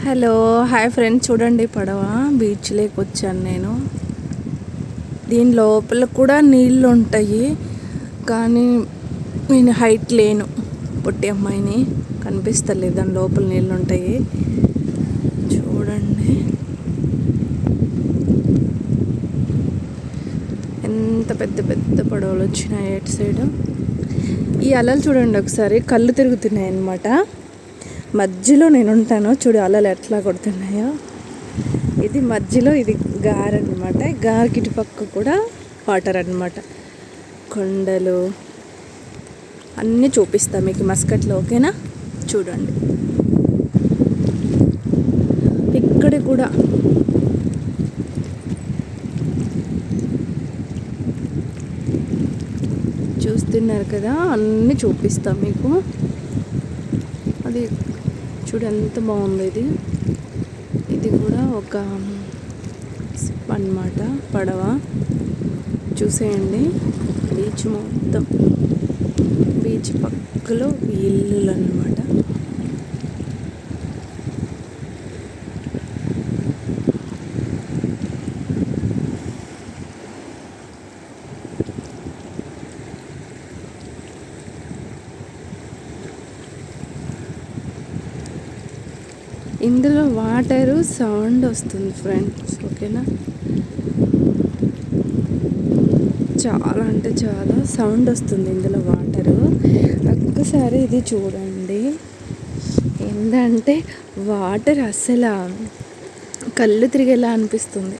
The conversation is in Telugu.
హలో హాయ్ ఫ్రెండ్స్, చూడండి పడవ బీచ్ లేకి వచ్చాను నేను. దీని లోపల కూడా నీళ్ళు ఉంటాయి, కానీ నేను హైట్ లేను, పొట్టి అమ్మాయిని, కనిపిస్తలేదు. దాని లోపల నీళ్ళు ఉంటాయి. చూడండి ఎంత పెద్ద పెద్ద పడవలు వచ్చినాయి అటు సైడ్. ఈ అలలు చూడండి ఒకసారి, కళ్ళు తిరుగుతున్నాయి అన్నమాట. మధ్యలో నేను ఉంటాను, చూడు అలలు ఎట్లా కొడుతున్నాయో. ఇది మధ్యలో, ఇది గార అనమాట. గారికి ఇటు పక్క కూడా వాటర్ అన్నమాట. కొండలు అన్నీ చూపిస్తాను మీకు మస్కట్లో, ఓకేనా? చూడండి ఇక్కడ కూడా చూస్తున్నారు కదా, అన్నీ చూపిస్తాం మీకు. అది చూడు ఎంత బాగుంది. ఇది కూడా ఒక అన్నమాట పడవ. చూసేయండి, బీచ్ మొత్తం, బీచ్ పక్కలో ఇల్లులు అన్నమాట. ఇందులో వాటరు సౌండ్ వస్తుంది ఫ్రెండ్స్, ఓకేనా? చాలా అంటే చాలా సౌండ్ వస్తుంది ఇందులో వాటరు. ఒక్కసారి ఇది చూడండి, ఏంటంటే వాటర్ అసలు కళ్ళు తిరిగేలా అనిపిస్తుంది.